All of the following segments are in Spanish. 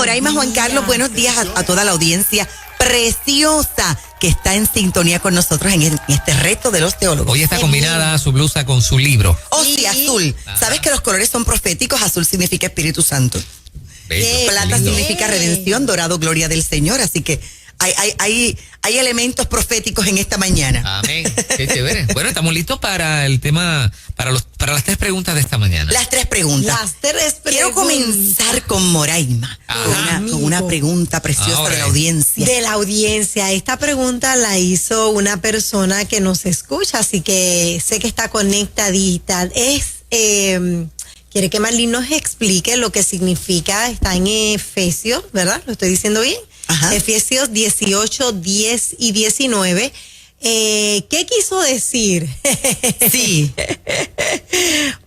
Moraima, Juan Carlos, buenos días a toda la audiencia preciosa que está en sintonía con nosotros en este reto de los teólogos. Hoy está combinada su blusa con su libro. Oh, sí, azul. ¿Sabes que los colores son proféticos? Azul significa Espíritu Santo. Bello, Plata significa redención, dorado, gloria del Señor. Así que hay elementos proféticos en esta mañana. Amén. Qué chévere. Bueno, estamos listos para el tema, para las 3 preguntas de esta mañana. Las 3 preguntas. Quiero comenzar con Moraima, con una pregunta preciosa de la audiencia. De la audiencia. Esta pregunta la hizo una persona que nos escucha, así que sé que está conectadita. Quiere que Marlene nos explique lo que significa, está en Efesios, ¿verdad? ¿Lo estoy diciendo bien? Ajá. Efesios 18, 10 y 19. ¿Qué quiso decir? Sí.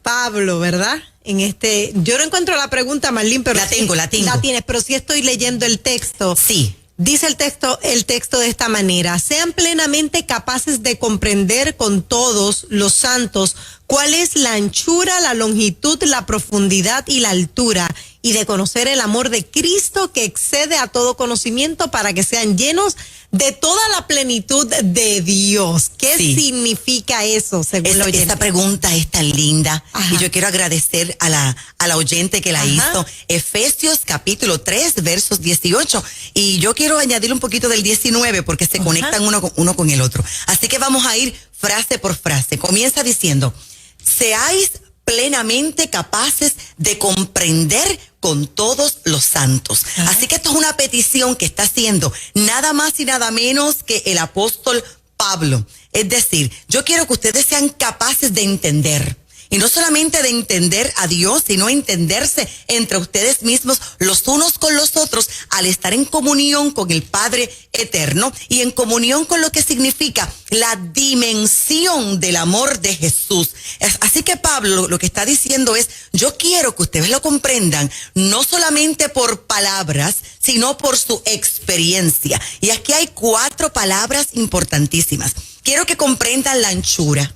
Pablo, ¿verdad? Yo no encuentro la pregunta, Marlene, pero La tengo. La tienes, pero sí estoy leyendo el texto. Sí. Dice el texto de esta manera: sean plenamente capaces de comprender con todos los santos cuál es la anchura, la longitud, la profundidad y la altura, y de conocer el amor de Cristo que excede a todo conocimiento, para que sean llenos de toda la plenitud de Dios. ¿Qué significa eso, según la oyente? Esta pregunta es tan linda. Ajá. Y yo quiero agradecer a la oyente que la hizo. Efesios capítulo 3, versos 18. Y yo quiero añadir un poquito del 19 porque se conectan uno con el otro. Así que vamos a ir frase por frase. Comienza diciendo: seáis plenamente capaces de comprender con todos los santos. Así que esto es una petición que está haciendo nada más y nada menos que el apóstol Pablo. Es decir, yo quiero que ustedes sean capaces de entender. Y no solamente de entender a Dios, sino entenderse entre ustedes mismos, los unos con los otros, al estar en comunión con el Padre Eterno y en comunión con lo que significa la dimensión del amor de Jesús. Así que Pablo lo que está diciendo es: yo quiero que ustedes lo comprendan, no solamente por palabras, sino por su experiencia. Y aquí hay 4 palabras importantísimas. Quiero que comprendan la anchura.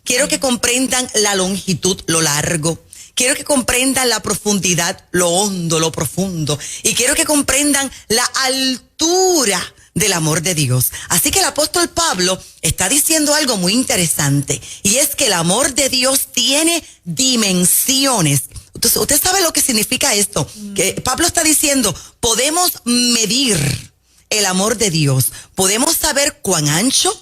Quiero que comprendan la longitud, lo largo. Quiero que comprendan la profundidad, lo hondo, lo profundo. Y quiero que comprendan la altura del amor de Dios. Así que el apóstol Pablo está diciendo algo muy interesante. Y es que el amor de Dios tiene dimensiones. Entonces, usted sabe lo que significa esto. Que Pablo está diciendo: podemos medir el amor de Dios. Podemos saber cuán ancho,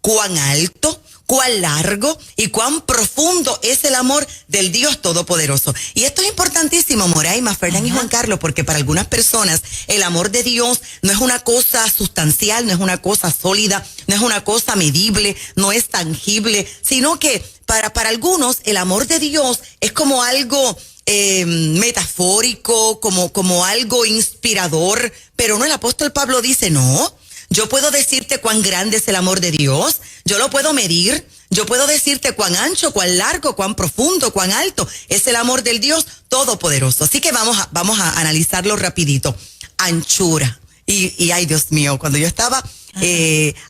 cuán alto, cuán largo y cuán profundo es el amor del Dios Todopoderoso. Y esto es importantísimo, Moraima, Fernán y Juan Carlos, porque para algunas personas el amor de Dios no es una cosa sustancial, no es una cosa sólida, no es una cosa medible, no es tangible, sino que para algunos el amor de Dios es como algo metafórico, como algo inspirador. Pero no, el apóstol Pablo dice: no, yo puedo decirte cuán grande es el amor de Dios, yo lo puedo medir, yo puedo decirte cuán ancho, cuán largo, cuán profundo, cuán alto es el amor del Dios Todopoderoso. Así que vamos a analizarlo rapidito. Anchura. Y ay, Dios mío, cuando yo estaba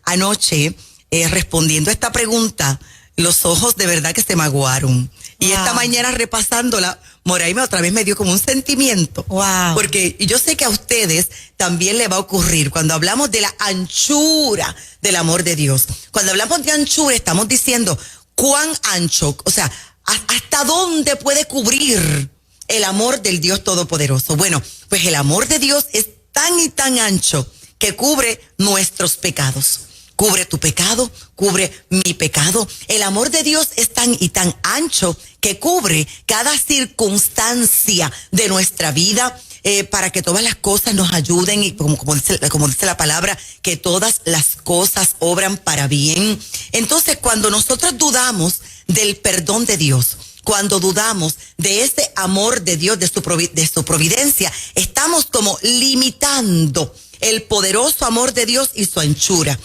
anoche respondiendo a esta pregunta, los ojos de verdad que se me aguaron. Y esta mañana repasándola, Moraima otra vez me dio como un sentimiento. Wow. Porque yo sé que a ustedes también le va a ocurrir cuando hablamos de la anchura del amor de Dios. Cuando hablamos de anchura estamos diciendo cuán ancho, o sea, hasta dónde puede cubrir el amor del Dios Todopoderoso. Bueno, pues el amor de Dios es tan y tan ancho que cubre nuestros pecados. Cubre tu pecado, cubre mi pecado. El amor de Dios es tan y tan ancho que cubre cada circunstancia de nuestra vida, para que todas las cosas nos ayuden, y como dice la palabra, que todas las cosas obran para bien. Entonces, cuando nosotros dudamos del perdón de Dios, cuando dudamos de ese amor de Dios, de su providencia, estamos como limitando el poderoso amor de Dios y su anchura.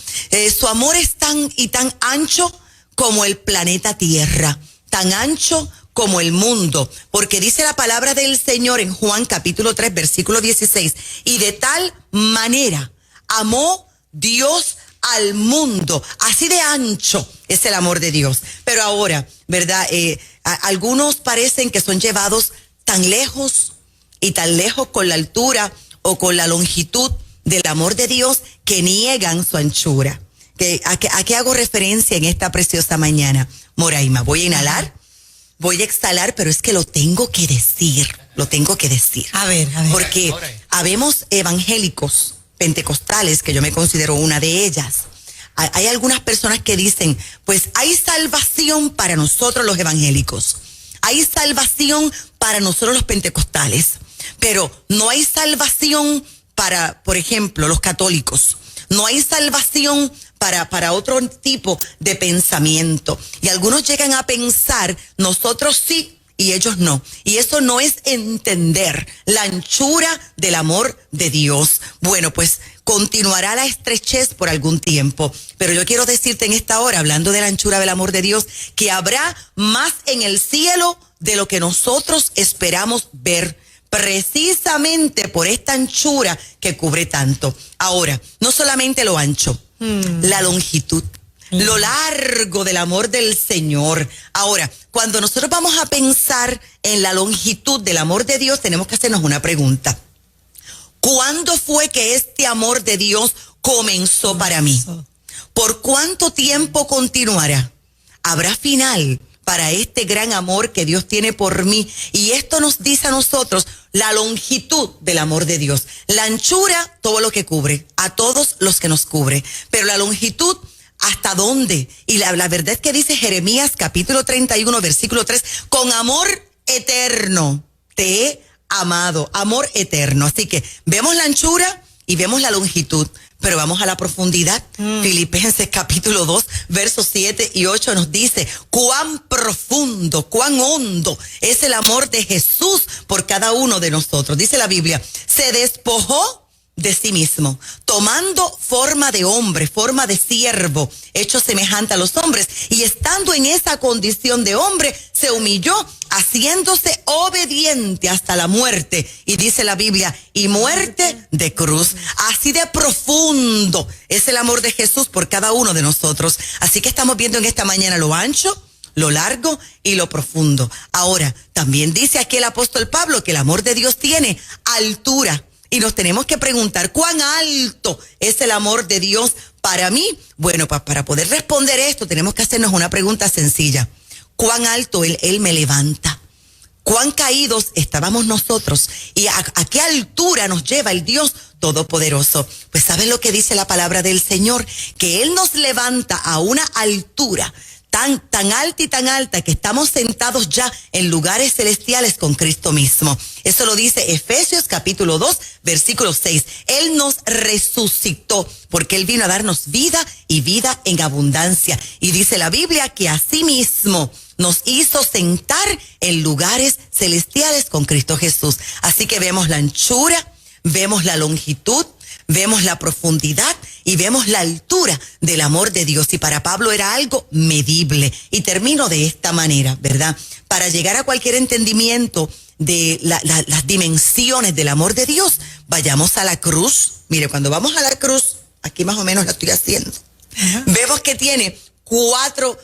Su amor es tan y tan ancho como el planeta Tierra, tan ancho como el mundo, porque dice la palabra del Señor en Juan capítulo 3, versículo 16, y de tal manera amó Dios al mundo, así de ancho es el amor de Dios. Pero ahora, ¿verdad? Algunos parecen que son llevados tan lejos y tan lejos con la altura o con la longitud del amor de Dios que niegan su anchura. ¿A qué hago referencia en esta preciosa mañana? Moraima, voy a inhalar, voy a exhalar, pero es que lo tengo que decir. A ver. Porque habemos evangélicos pentecostales, que yo me considero una de ellas. Hay algunas personas que dicen, pues hay salvación para nosotros los evangélicos. Hay salvación para nosotros los pentecostales. Pero no hay salvación para, por ejemplo, los católicos. No hay salvación para otro tipo de pensamiento. Y algunos llegan a pensar, nosotros sí y ellos no. Y eso no es entender la anchura del amor de Dios. Bueno, pues continuará la estrechez por algún tiempo. Pero yo quiero decirte en esta hora, hablando de la anchura del amor de Dios, que habrá más en el cielo de lo que nosotros esperamos ver, precisamente por esta anchura que cubre tanto. Ahora, no solamente lo ancho, la longitud, lo largo del amor del Señor. Ahora, cuando nosotros vamos a pensar en la longitud del amor de Dios, tenemos que hacernos una pregunta. ¿Cuándo fue que este amor de Dios comenzó para mí? ¿Por cuánto tiempo continuará? ¿Habrá final para este gran amor que Dios tiene por mí? Y esto nos dice a nosotros la longitud del amor de Dios. La anchura, todo lo que cubre, a todos los que nos cubre. Pero la longitud, ¿hasta dónde? Y la verdad es que dice Jeremías capítulo 31, versículo 3, con amor eterno te he amado, amor eterno. Así que vemos la anchura y vemos la longitud. Pero vamos a la profundidad. Filipenses capítulo 2, versos 7 y 8 nos dice cuán profundo, cuán hondo es el amor de Jesús por cada uno de nosotros. Dice la Biblia, se despojó de sí mismo, tomando forma de hombre, forma de siervo, hecho semejante a los hombres, y estando en esa condición de hombre, se humilló, haciéndose obediente hasta la muerte. Y dice la Biblia, y muerte de cruz. Así de profundo es el amor de Jesús por cada uno de nosotros. Así que estamos viendo en esta mañana lo ancho, lo largo y lo profundo. Ahora, también dice aquí el apóstol Pablo que el amor de Dios tiene altura. Y nos tenemos que preguntar, ¿cuán alto es el amor de Dios para mí? Bueno, para poder responder esto, tenemos que hacernos una pregunta sencilla. ¿Cuán alto Él me levanta? ¿Cuán caídos estábamos nosotros? ¿Y a qué altura nos lleva el Dios Todopoderoso? Pues ¿sabes lo que dice la palabra del Señor? Que Él nos levanta a una altura tan alta y tan alta que estamos sentados ya en lugares celestiales con Cristo mismo. Eso lo dice Efesios capítulo 2, versículo 6. Él nos resucitó porque Él vino a darnos vida y vida en abundancia. Y dice la Biblia que asimismo nos hizo sentar en lugares celestiales con Cristo Jesús. Así que vemos la anchura, vemos la longitud, vemos la profundidad y vemos la altura del amor de Dios. Y para Pablo era algo medible. Y termino de esta manera, ¿verdad? Para llegar a cualquier entendimiento de las dimensiones del amor de Dios, vayamos a la cruz. Mire, cuando vamos a la cruz, aquí más o menos la estoy haciendo, vemos que tiene cuatro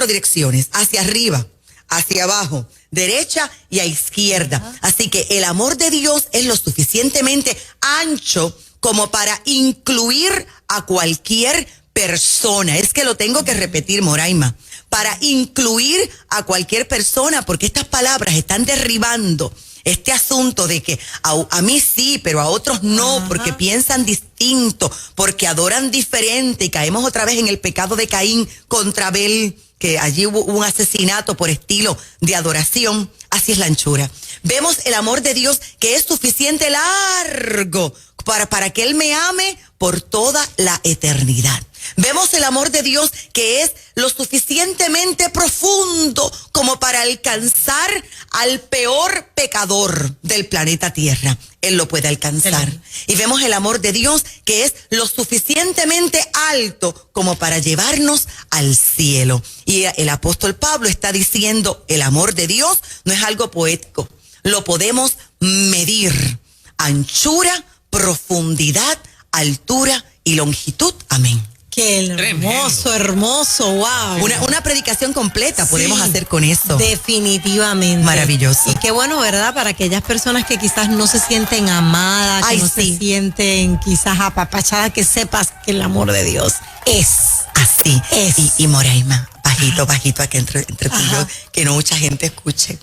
direcciones, hacia arriba, hacia abajo, derecha y a izquierda. Así que el amor de Dios es lo suficientemente ancho como para incluir a cualquier persona. Es que lo tengo que repetir, Moraima, para incluir a cualquier persona, porque estas palabras están derribando este asunto de que a mí sí, pero a otros no, porque piensan distinto, porque adoran diferente, y caemos otra vez en el pecado de Caín contra Abel, que allí hubo un asesinato por estilo de adoración. Así es la anchura. Vemos el amor de Dios que es suficiente largo para que Él me ame por toda la eternidad. Vemos el amor de Dios que es lo suficientemente profundo como para alcanzar al peor pecador del planeta Tierra. Él lo puede alcanzar. Y vemos el amor de Dios que es lo suficientemente alto como para llevarnos al cielo. Y el apóstol Pablo está diciendo, el amor de Dios no es algo poético. Lo podemos medir. Anchura, profundidad, altura y longitud. Amén. Qué hermoso, hermoso, wow. Una predicación completa podemos hacer con eso. Definitivamente. Maravilloso. Y qué bueno, ¿verdad? Para aquellas personas que quizás no se sienten amadas, que no se sienten quizás apapachadas, que sepas que el amor de Dios es. Así. Es. Y Moraima, bajito aquí entre tú y yo, que no mucha gente escuche.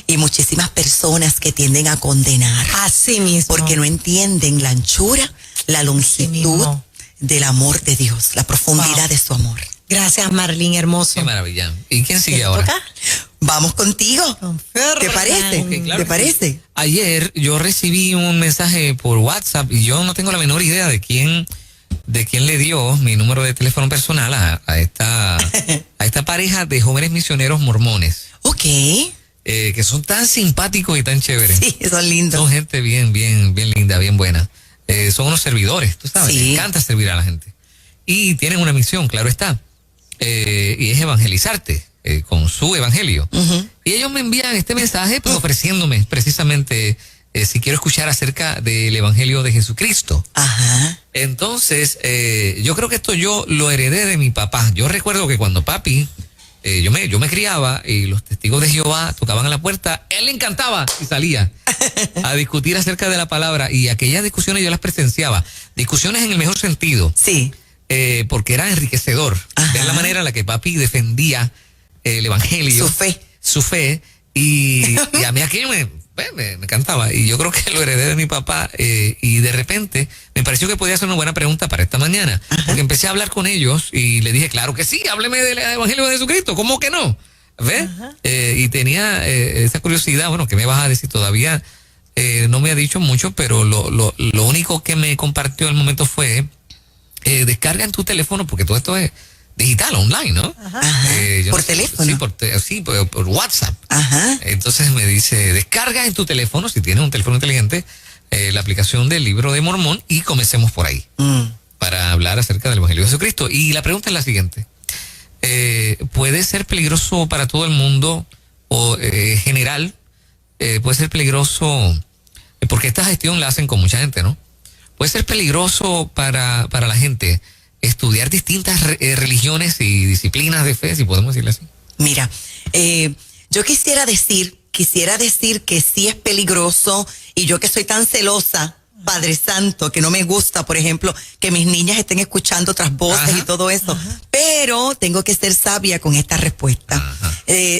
Y muchísimas personas que tienden a condenar. Así mismo. Porque no entienden la anchura, la longitud del amor de Dios, la profundidad de su amor. Gracias, Marlene, hermoso. Qué maravilla. ¿Y quién sigue ahora? ¿Toca? Vamos contigo. ¿Te parece? Okay, claro. ¿Te parece? Sí. Ayer yo recibí un mensaje por WhatsApp y yo no tengo la menor idea de quién le dio mi número de teléfono personal a esta pareja de jóvenes misioneros mormones. Ok. Que son tan simpáticos y tan chéveres. Sí, son lindos. Son gente bien linda, bien buena. Son unos servidores, tú sabes, les encanta servir a la gente. Y tienen una misión, claro está, y es evangelizarte con su evangelio. Y ellos me envían este mensaje pues, ofreciéndome precisamente si quiero escuchar acerca del evangelio de Jesucristo. Ajá. Entonces, yo creo que esto yo lo heredé de mi papá. Yo recuerdo que cuando papi, yo me criaba y los testigos de Jehová tocaban a la puerta, él le encantaba y salía a discutir acerca de la palabra, y aquellas discusiones yo las presenciaba, discusiones en el mejor sentido, porque era enriquecedor. Ajá. Ver la manera en la que papi defendía el evangelio, su fe, y a mí aquello me encantaba, y yo creo que lo heredé de mi papá, y de repente me pareció que podía ser una buena pregunta para esta mañana. Ajá. Porque empecé a hablar con ellos y le dije, claro que sí, hábleme del evangelio de Jesucristo, ¿cómo que no? ¿Ves? Y tenía esa curiosidad. Bueno, ¿qué me vas a decir? Todavía no me ha dicho mucho, pero lo único que me compartió al momento fue descarga en tu teléfono, porque todo esto es digital, online, ¿no? ¿Por teléfono? Sí, por WhatsApp. Ajá. Entonces me dice, descarga en tu teléfono, si tienes un teléfono inteligente, la aplicación del Libro de Mormón, y comencemos por ahí para hablar acerca del Evangelio de Jesucristo. Y la pregunta es la siguiente: ¿puede ser peligroso para todo el mundo o general? ¿Puede ser peligroso? Porque esta gestión la hacen con mucha gente, ¿no? ¿Puede ser peligroso para la gente estudiar distintas religiones y disciplinas de fe, si podemos decirlo así? Mira, yo quisiera decir que sí es peligroso, y yo que soy tan celosa, Padre Santo, que no me gusta, por ejemplo, que mis niñas estén escuchando otras voces y todo eso. Pero tengo que ser sabia con esta respuesta.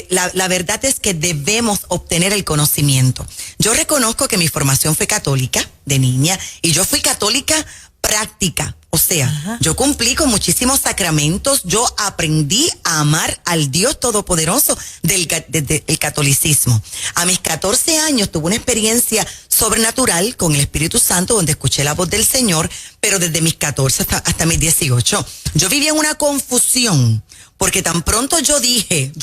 La verdad es que debemos obtener el conocimiento. Yo reconozco que mi formación fue católica de niña, y yo fui católica práctica. O sea, yo cumplí con muchísimos sacramentos, yo aprendí a amar al Dios Todopoderoso del catolicismo. A mis 14 años tuve una experiencia sobrenatural con el Espíritu Santo, donde escuché la voz del Señor, pero desde mis 14 hasta mis 18. Yo vivía en una confusión, porque tan pronto yo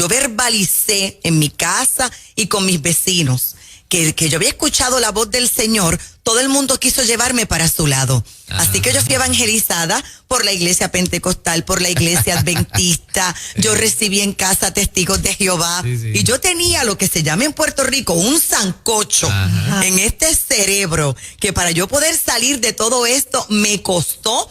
verbalicé en mi casa y con mis vecinos que yo había escuchado la voz del Señor, todo el mundo quiso llevarme para su lado. Así que yo fui evangelizada por la iglesia pentecostal, por la iglesia adventista. Yo recibí en casa testigos de Jehová. Y yo tenía lo que se llama en Puerto Rico un sancocho en este cerebro, que para yo poder salir de todo esto me costó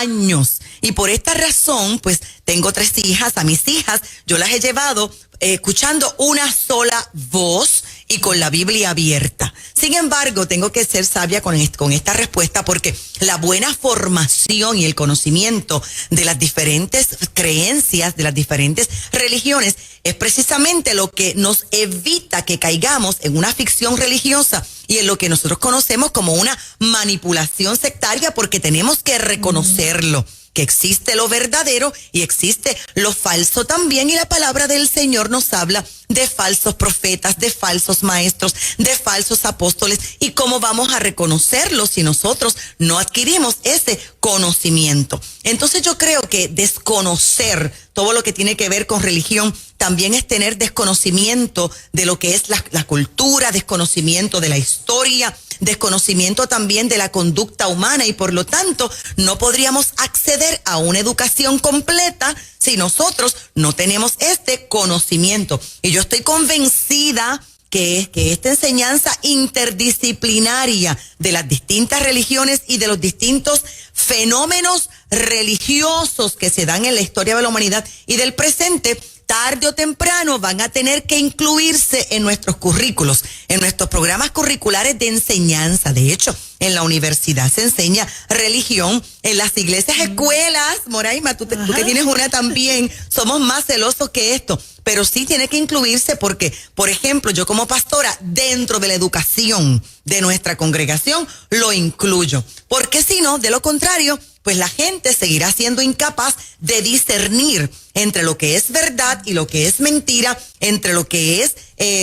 años. Y por esta razón, pues tengo 3 hijas. A mis hijas yo las he llevado escuchando una sola voz y con la Biblia abierta. Sin embargo, tengo que ser sabia con esta respuesta, porque la buena formación y el conocimiento de las diferentes creencias, de las diferentes religiones, es precisamente lo que nos evita que caigamos en una ficción religiosa y en lo que nosotros conocemos como una manipulación sectaria, porque tenemos que reconocerlo, que existe lo verdadero y existe lo falso también, y la palabra del Señor nos habla de falsos profetas, de falsos maestros, de falsos apóstoles. ¿Y cómo vamos a reconocerlos si nosotros no adquirimos ese conocimiento? Entonces yo creo que desconocer todo lo que tiene que ver con religión también es tener desconocimiento de lo que es la cultura, desconocimiento de la historia, desconocimiento también de la conducta humana, y por lo tanto no podríamos acceder a una educación completa si nosotros no tenemos este conocimiento. Y yo estoy convencida que esta enseñanza interdisciplinaria de las distintas religiones y de los distintos fenómenos religiosos que se dan en la historia de la humanidad y del presente, tarde o temprano van a tener que incluirse en nuestros currículos, en nuestros programas curriculares de enseñanza. De hecho, en la universidad se enseña religión, en las iglesias, escuelas, Moraima, tú que tienes una también, somos más celosos que esto, pero sí tiene que incluirse porque, por ejemplo, yo como pastora, dentro de la educación de nuestra congregación, lo incluyo. Porque si no, de lo contrario, pues la gente seguirá siendo incapaz de discernir entre lo que es verdad y lo que es mentira, entre lo que es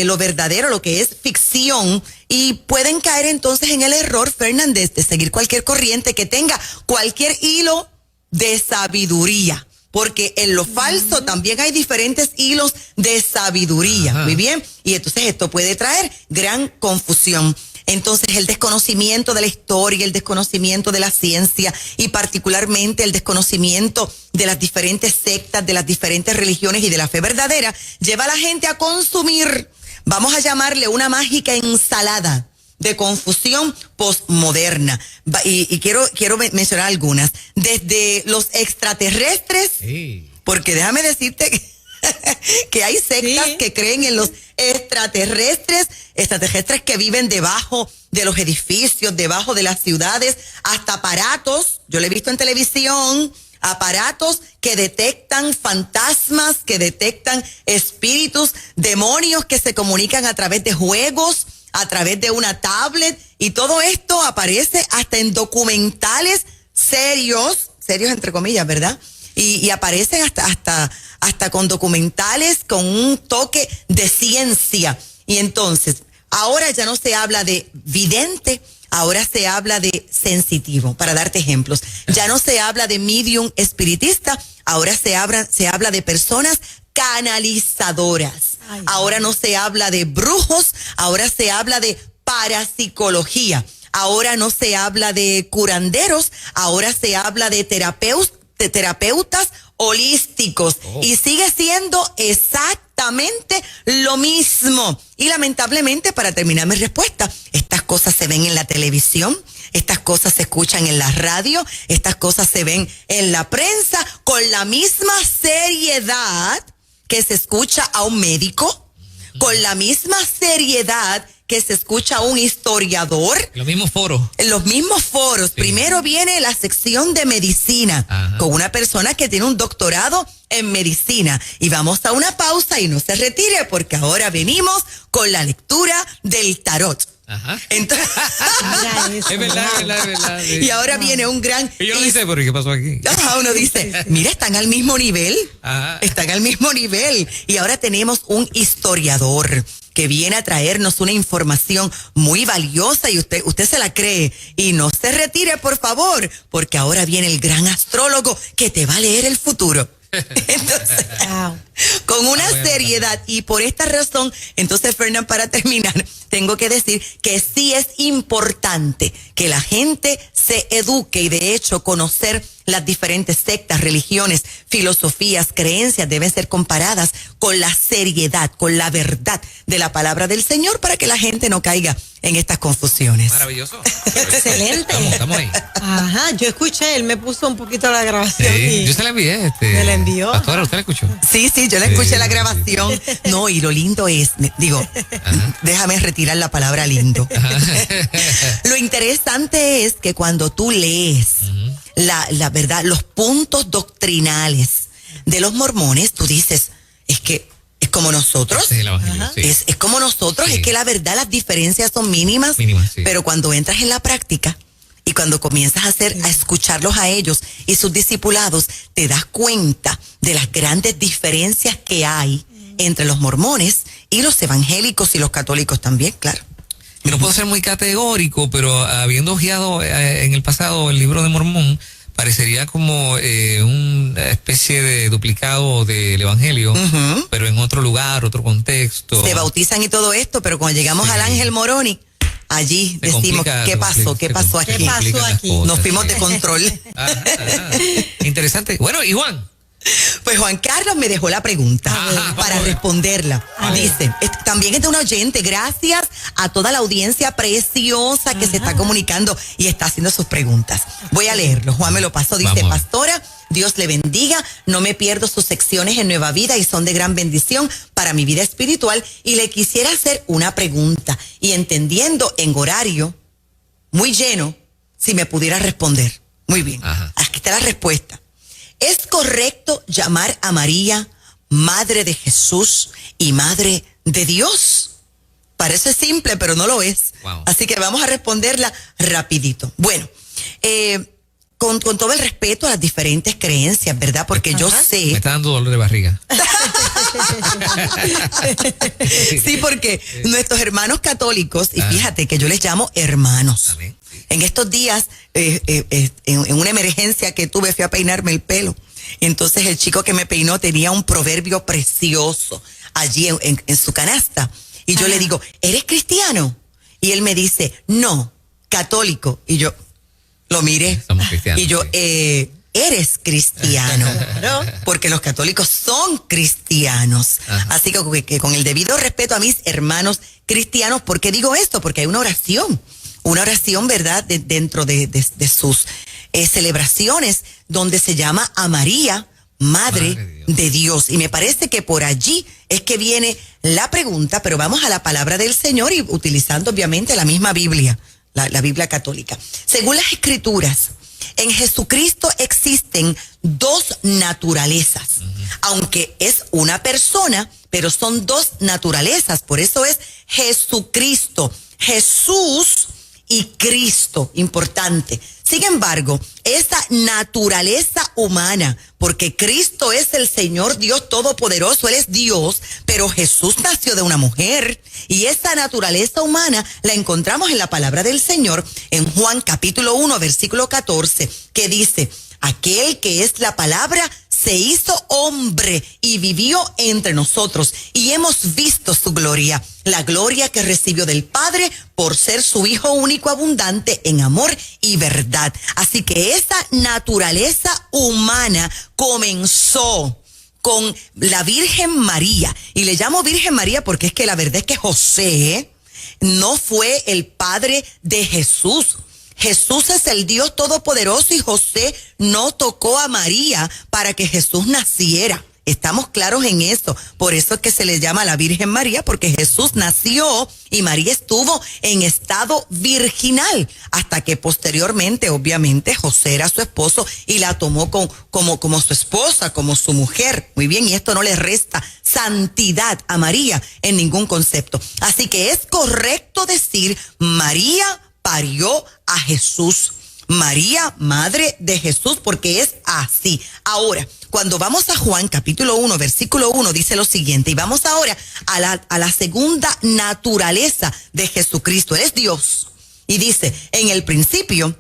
lo verdadero, lo que es ficción, y pueden caer entonces en el error, Fernández, de seguir cualquier corriente que tenga cualquier hilo de sabiduría. Porque en lo falso también hay diferentes hilos de sabiduría, muy bien, y entonces esto puede traer gran confusión. Entonces el desconocimiento de la historia, el desconocimiento de la ciencia y particularmente el desconocimiento de las diferentes sectas, de las diferentes religiones y de la fe verdadera, lleva a la gente a consumir, vamos a llamarle una mágica ensalada de confusión postmoderna. Y quiero mencionar algunas. Desde los extraterrestres, porque déjame decirte que hay sectas que creen en los extraterrestres que viven debajo de los edificios, debajo de las ciudades, hasta aparatos, yo lo he visto en televisión, aparatos que detectan fantasmas, que detectan espíritus, demonios que se comunican a través de juegos, a través de una tablet, y todo esto aparece hasta en documentales serios entre comillas, ¿verdad? Y aparecen hasta con documentales con un toque de ciencia. Y entonces, ahora ya no se habla de vidente, ahora se habla de sensitivo, para darte ejemplos. Ya no se habla de medium espiritista, ahora se habla de personas canalizadoras. Ahora no se habla de brujos, ahora se habla de parapsicología. Ahora no se habla de curanderos, ahora se habla de terapeutas holísticos. Y sigue siendo exactamente lo mismo. Y lamentablemente, para terminar mi respuesta, estas cosas se ven en la televisión, estas cosas se escuchan en la radio, estas cosas se ven en la prensa con la misma seriedad que se escucha a un médico, con la misma seriedad que se escucha a un historiador. Los mismos foros. En los mismos foros. Sí. Primero viene la sección de medicina, con una persona que tiene un doctorado en medicina. Y vamos a una pausa y no se retire porque ahora venimos con la lectura del tarot. Entonces, es verdad. Y ahora viene un gran... Y yo no sé, ¿pero qué pasó aquí? Uno dice, mira, están al mismo nivel. Están al mismo nivel. Y ahora tenemos un historiador que viene a traernos una información muy valiosa y usted se la cree. Y no se retire, por favor, porque ahora viene el gran astrólogo que te va a leer el futuro. Entonces, con una seriedad, y por esta razón, entonces, Fernán, para terminar, tengo que decir que sí es importante que la gente se eduque y de hecho conocer las diferentes sectas, religiones, filosofías, creencias deben ser comparadas con la seriedad, con la verdad de la palabra del Señor para que la gente no caiga en estas confusiones. Maravilloso. Excelente. Estamos ahí. Yo escuché, él me puso un poquito la grabación. Sí, yo se la envié. ¿Me la envió? Pastora, ¿usted la escuchó? Sí, yo la escuché la grabación. No, y lo lindo es, déjame retirar la palabra lindo. Lo interesante es que cuando tú lees la verdad, los puntos doctrinales de los mormones, tú dices, es que es como nosotros. Sí, el evangelio, sí. Es como nosotros, sí. Es que la verdad, las diferencias son mínimas, sí. Pero cuando entras en la práctica y cuando comienzas a escucharlos a ellos y sus discipulados, te das cuenta de las grandes diferencias que hay entre los mormones y los evangélicos y los católicos también, claro. Yo no puedo ser muy categórico, pero habiendo hojeado en el pasado el libro de Mormón, parecería como una especie de duplicado del evangelio, pero en otro lugar, otro contexto. Se bautizan y todo esto, pero cuando llegamos al Ángel Moroni, allí decimos, ¿qué pasó? ¿Qué pasó aquí? ¿Qué pasó aquí? Nos fuimos de control. Interesante. Bueno, Iván. Pues Juan Carlos me dejó la pregunta para responderla. Dice, también es de un oyente, gracias a toda la audiencia preciosa que se está comunicando y está haciendo sus preguntas. Voy a leerlo, Juan me lo pasó, dice, pastora, Dios le bendiga, no me pierdo sus secciones en Nueva Vida y son de gran bendición para mi vida espiritual y le quisiera hacer una pregunta y entendiendo en horario muy lleno, si me pudiera responder. Muy bien, aquí está la respuesta. ¿Es correcto llamar a María Madre de Jesús y Madre de Dios? Parece simple, pero no lo es. Wow. Así que vamos a responderla rapidito. Bueno, con todo el respeto a las diferentes creencias, ¿verdad? Porque yo sé... Me está dando dolor de barriga. Sí, porque nuestros hermanos católicos, y fíjate que yo les llamo hermanos. Amén. En estos días, en una emergencia que tuve, fui a peinarme el pelo. Entonces el chico que me peinó tenía un proverbio precioso allí en su canasta. Y yo le digo, ¿eres cristiano? Y él me dice, no, católico. Y yo lo miré. Somos cristianos. Y yo, eres cristiano, ¿no? Porque los católicos son cristianos. Así que con el debido respeto a mis hermanos cristianos, ¿por qué digo esto? Porque hay una oración, ¿verdad? Dentro de sus celebraciones, donde se llama a María, Madre de Dios. Y me parece que por allí es que viene la pregunta, pero vamos a la palabra del Señor y utilizando obviamente la misma Biblia, la Biblia católica. Según las Escrituras, en Jesucristo existen dos naturalezas, aunque es una persona, pero son dos naturalezas, por eso es Jesucristo, Jesús y Cristo, importante. Sin embargo, esa naturaleza humana, porque Cristo es el Señor Dios Todopoderoso, Él es Dios, pero Jesús nació de una mujer y esa naturaleza humana la encontramos en la palabra del Señor en Juan capítulo 1, versículo 14, que dice, aquel que es la palabra se hizo hombre y vivió entre nosotros y hemos visto su gloria, la gloria que recibió del Padre por ser su Hijo único abundante en amor y verdad. Así que esa naturaleza humana comenzó con la Virgen María. Y le llamo Virgen María porque es que la verdad es que José no fue el padre de Jesús. Jesús es el Dios Todopoderoso y José no tocó a María para que Jesús naciera. Estamos claros en eso. Por eso es que se le llama la Virgen María, porque Jesús nació y María estuvo en estado virginal, hasta que posteriormente, obviamente, José era su esposo y la tomó como su esposa, como su mujer. Muy bien, y esto no le resta santidad a María en ningún concepto. Así que es correcto decir María parió a Jesús. María, Madre de Jesús, porque es así. Ahora, cuando vamos a Juan capítulo 1, versículo 1, dice lo siguiente, y vamos ahora a la segunda naturaleza de Jesucristo. Él es Dios. Y dice, en el principio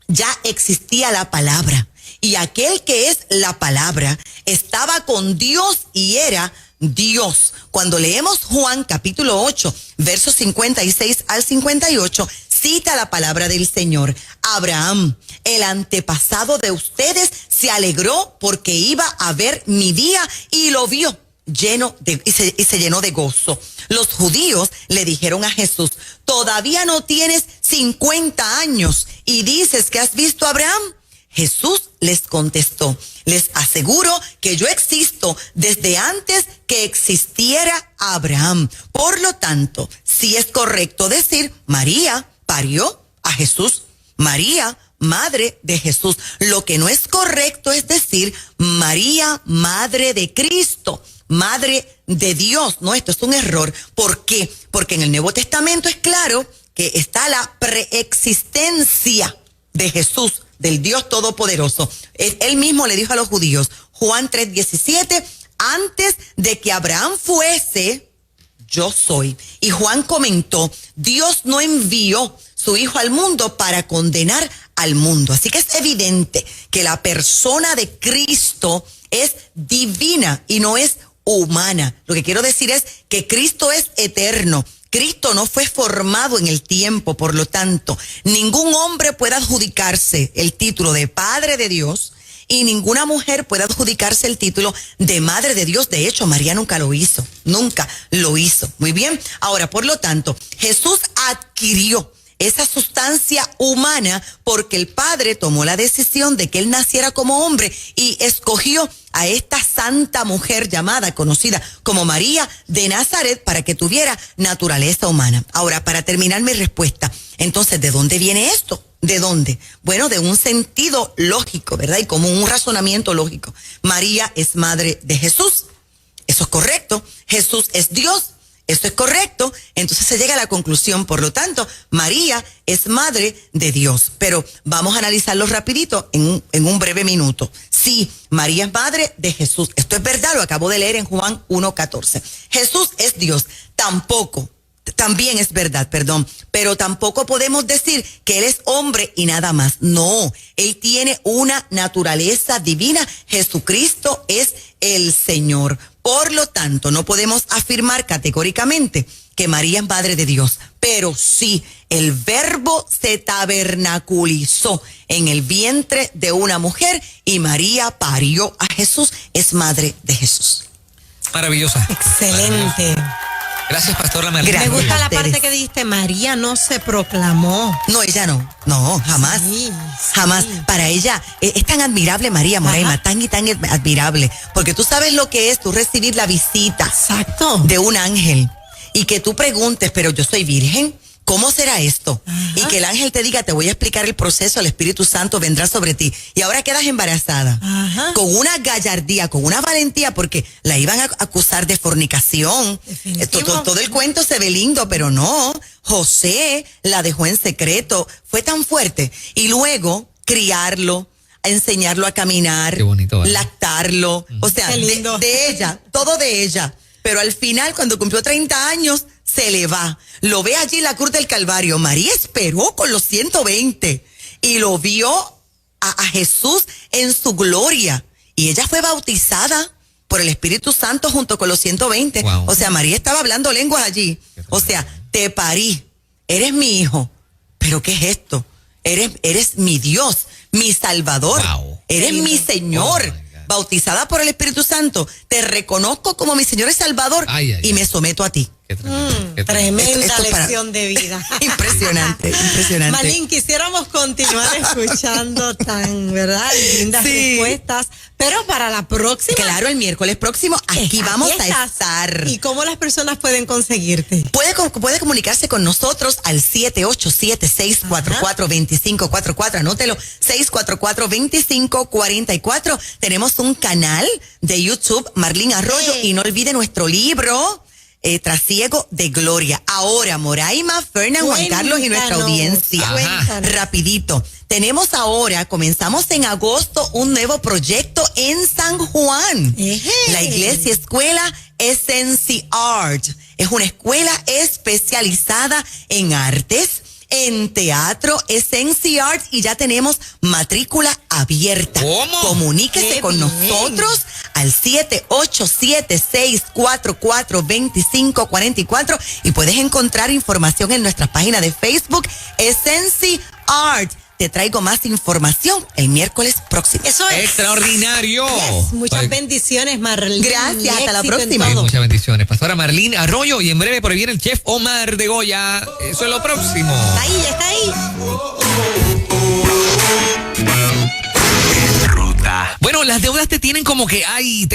ya existía la palabra, y aquel que es la palabra estaba con Dios y era Dios. Cuando leemos Juan capítulo 8, versos 56 al 58, cita la palabra del Señor. Abraham, el antepasado de ustedes, se alegró porque iba a ver mi día y lo vio y se llenó de gozo. Los judíos le dijeron a Jesús, todavía no tienes 50 años y dices que has visto a Abraham. Jesús les contestó, les aseguro que yo existo desde antes que existiera Abraham. Por lo tanto, sí es correcto decir, María parió a Jesús, María, Madre de Jesús. Lo que no es correcto es decir, María, Madre de Cristo, Madre de Dios. No, esto es un error. ¿Por qué? Porque en el Nuevo Testamento es claro que está la preexistencia de Jesús, del Dios Todopoderoso. Él mismo le dijo a los judíos, Juan 3:17, antes de que Abraham fuese, yo soy. Y Juan comentó, Dios no envió su Hijo al mundo para condenar al mundo. Así que es evidente que la persona de Cristo es divina y no es humana. Lo que quiero decir es que Cristo es eterno. Cristo no fue formado en el tiempo, por lo tanto, ningún hombre puede adjudicarse el título de Padre de Dios y ninguna mujer puede adjudicarse el título de Madre de Dios. De hecho, María nunca lo hizo. Muy bien. Ahora, por lo tanto, Jesús adquirió esa sustancia humana porque el Padre tomó la decisión de que él naciera como hombre y escogió a esta santa mujer conocida como María de Nazaret, para que tuviera naturaleza humana. Ahora, para terminar mi respuesta, entonces, ¿de dónde viene esto? ¿De dónde? Bueno, de un sentido lógico, ¿verdad? Y como un razonamiento lógico. María es madre de Jesús. Eso es correcto. Jesús es Dios. Eso es correcto. Entonces se llega a la conclusión, por lo tanto, María es madre de Dios. Pero vamos a analizarlo rapidito en un breve minuto. Sí, María es madre de Jesús. Esto es verdad, lo acabo de leer en Juan 1:14. Jesús es Dios. También es verdad, pero tampoco podemos decir que él es hombre y nada más. No, él tiene una naturaleza divina. Jesucristo es el Señor. Por lo tanto, no podemos afirmar categóricamente que María es madre de Dios, pero sí, el Verbo se tabernaculizó en el vientre de una mujer y María parió a Jesús, es madre de Jesús. Maravillosa. Excelente. Gracias, Pastora Marlene. Me gusta la parte que dijiste, María no se proclamó. No, ella no. No, jamás. Sí, jamás. sí. Para ella es tan admirable María Moraima, tan y tan admirable. Porque tú sabes lo que es tú recibir la visita Exacto. de un ángel y que tú preguntes, pero yo soy virgen. ¿Cómo será esto? Ajá. Y que el ángel te diga, te voy a explicar el proceso, el Espíritu Santo vendrá sobre ti. Y ahora quedas embarazada. Ajá. Con una gallardía, con una valentía, porque la iban a acusar de fornicación. Todo el cuento se ve lindo, pero no. José la dejó en secreto. Fue tan fuerte. Y luego, criarlo, enseñarlo a caminar. Qué bonito, ¿verdad? Lactarlo. O sea, de ella, todo de ella. Pero al final, cuando cumplió 30 años, se le va. Lo ve allí en la cruz del Calvario. María esperó con los 120 y lo vio a Jesús en su gloria. Y ella fue bautizada por el Espíritu Santo junto con los 120. Wow. O sea, María estaba hablando lenguas allí. O sea, te parí. Eres mi hijo. ¿Pero qué es esto? Eres mi Dios, mi Salvador. Wow. Eres mi Señor. Oh, bautizada por el Espíritu Santo, te reconozco como mi Señor y Salvador y me someto a ti. Qué tremendo, Tremenda lección de vida. Impresionante, impresionante. Malín, quisiéramos continuar escuchando tan, ¿verdad? Lindas respuestas, pero para la próxima. Claro, el miércoles próximo aquí vamos a estar. ¿Y cómo las personas pueden conseguirte? Puede comunicarse con nosotros al 787-644-2544. Anótelo, 644-2544. Tenemos un canal de YouTube, Marlene Arroyo, y no olvide nuestro libro, Trasiego de Gloria. Ahora, Moraima, Fernan, Juan Carlos y nuestra audiencia. Rapidito. Tenemos ahora, comenzamos en agosto, un nuevo proyecto en San Juan. La iglesia escuela Essency Art. Es una escuela especializada en artes, en teatro, Essency Art, y ya tenemos matrícula abierta. ¿Cómo? Comuníquese con nosotros al 787-644-2544 y puedes encontrar información en nuestra página de Facebook, Essency Art. Te traigo más información el miércoles próximo. Eso es extraordinario. Muchas bendiciones, Marlene. Gracias, hasta la próxima. Sí, muchas bendiciones. Pastora Marlene Arroyo, y en breve por ahí viene el chef Omar de Goya. Eso es lo próximo. Está ahí, ya está ahí. Bueno, las deudas te tienen como que, ay,